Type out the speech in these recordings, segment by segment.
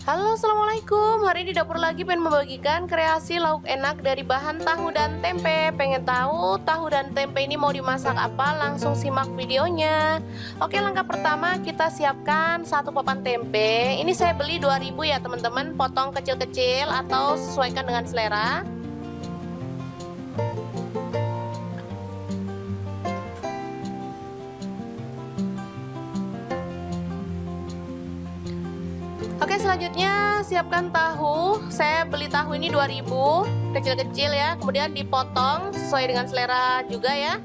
Halo, assalamualaikum. Hari ini di dapur lagi pengen membagikan kreasi lauk enak dari bahan tahu dan tempe. Pengen tahu tahu dan tempe ini mau dimasak apa? Langsung simak videonya. Oke, langkah pertama kita siapkan satu papan tempe. Ini saya beli 2000 ya teman-teman. Potong kecil-kecil atau sesuaikan dengan selera. Oke, selanjutnya siapkan tahu. Saya beli tahu ini 2000, kecil-kecil ya. Kemudian dipotong sesuai dengan selera juga ya.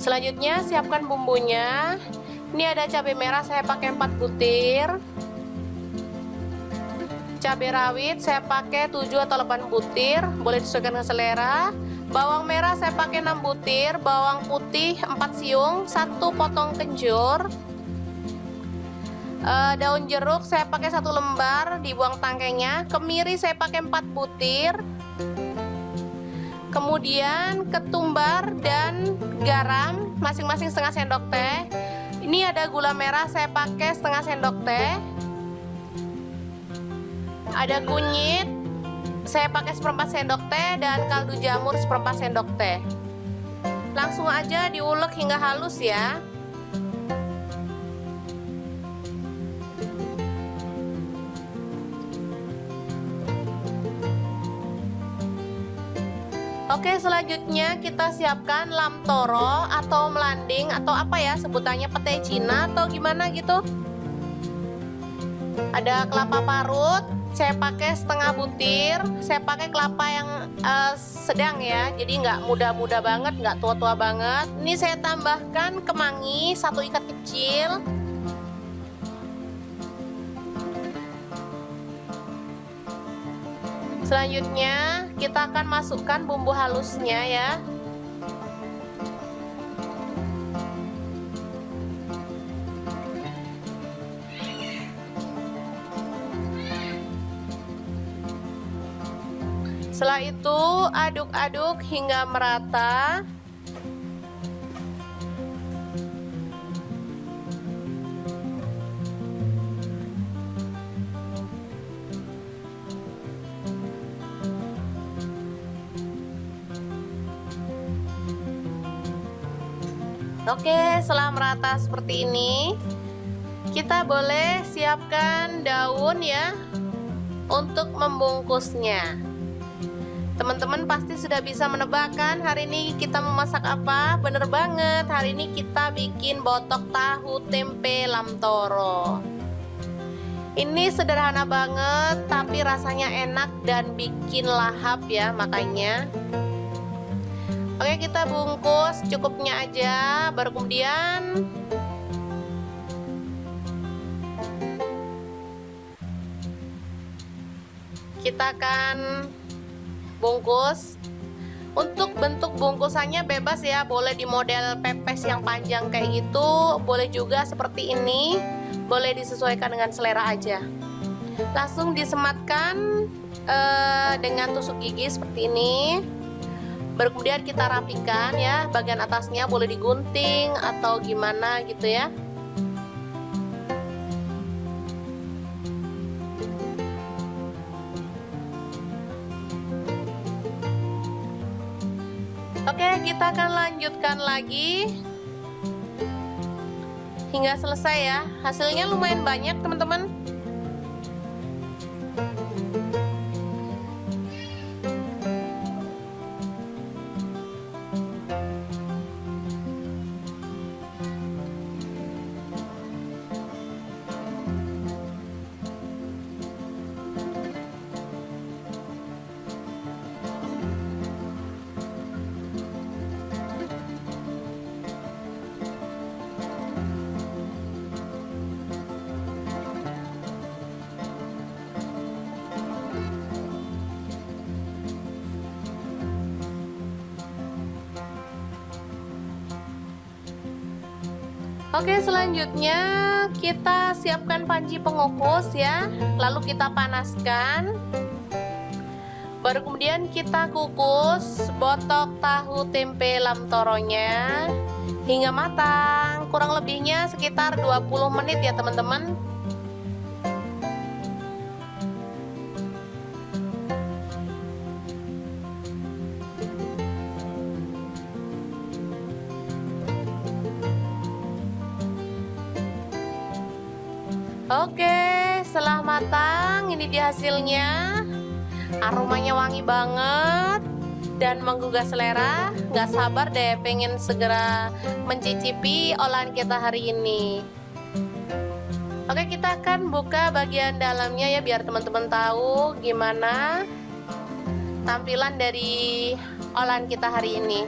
Selanjutnya siapkan bumbunya. Ini ada cabai merah saya pakai 4 butir. Cabai rawit saya pakai 7 atau 8 butir, boleh disesuaikan dengan selera. Bawang merah saya pakai 6 butir, bawang putih 4 siung, 1 potong kencur. Daun jeruk saya pakai 1 lembar, dibuang tangkainya. Kemiri saya pakai 4 butir. Kemudian ketumbar dan garam masing-masing setengah sendok teh. Ini ada gula merah saya pakai setengah sendok teh. Ada kunyit saya pakai seperempat sendok teh dan kaldu jamur seperempat sendok teh. Langsung aja diulek hingga halus ya. Oke, selanjutnya kita siapkan lam toro atau melanding atau apa ya sebutannya, pete Cina atau gimana gitu. Ada kelapa parut, saya pakai setengah butir. Saya pakai kelapa yang sedang ya, jadi nggak muda-muda banget, nggak tua-tua banget. Ini saya tambahkan kemangi 1 ikat kecil. Selanjutnya kita akan masukkan bumbu halusnya ya. Setelah itu aduk-aduk hingga merata. Oke, setelah merata seperti ini, kita boleh siapkan daun ya untuk membungkusnya. Teman-teman pasti sudah bisa menebakkan hari ini kita memasak apa? Bener banget, hari ini kita bikin botok tahu tempe lam toro. Ini sederhana banget, tapi rasanya enak dan bikin lahap ya, makanya. Oke, kita bungkus cukupnya aja, baru kemudian kita akan bungkus. Untuk bentuk bungkusannya bebas ya, boleh di model pepes yang panjang kayak gitu, boleh juga seperti ini, boleh disesuaikan dengan selera aja. Langsung disematkan dengan tusuk gigi seperti ini. Baru kemudian kita rapikan ya, bagian atasnya boleh digunting atau gimana gitu ya. Oke, kita akan lanjutkan lagi hingga selesai ya. Hasilnya lumayan banyak teman-teman. Oke, selanjutnya kita siapkan panci pengukus ya, lalu kita panaskan. Baru kemudian kita kukus botok tahu tempe lamtoronya hingga matang, kurang lebihnya sekitar 20 menit ya teman-teman. Oke, setelah matang, ini dia hasilnya. Aromanya wangi banget dan menggugah selera. Gak sabar deh pengen segera mencicipi olahan kita hari ini. Oke, kita akan buka bagian dalamnya ya, biar teman-teman tahu gimana tampilan dari olahan kita hari ini.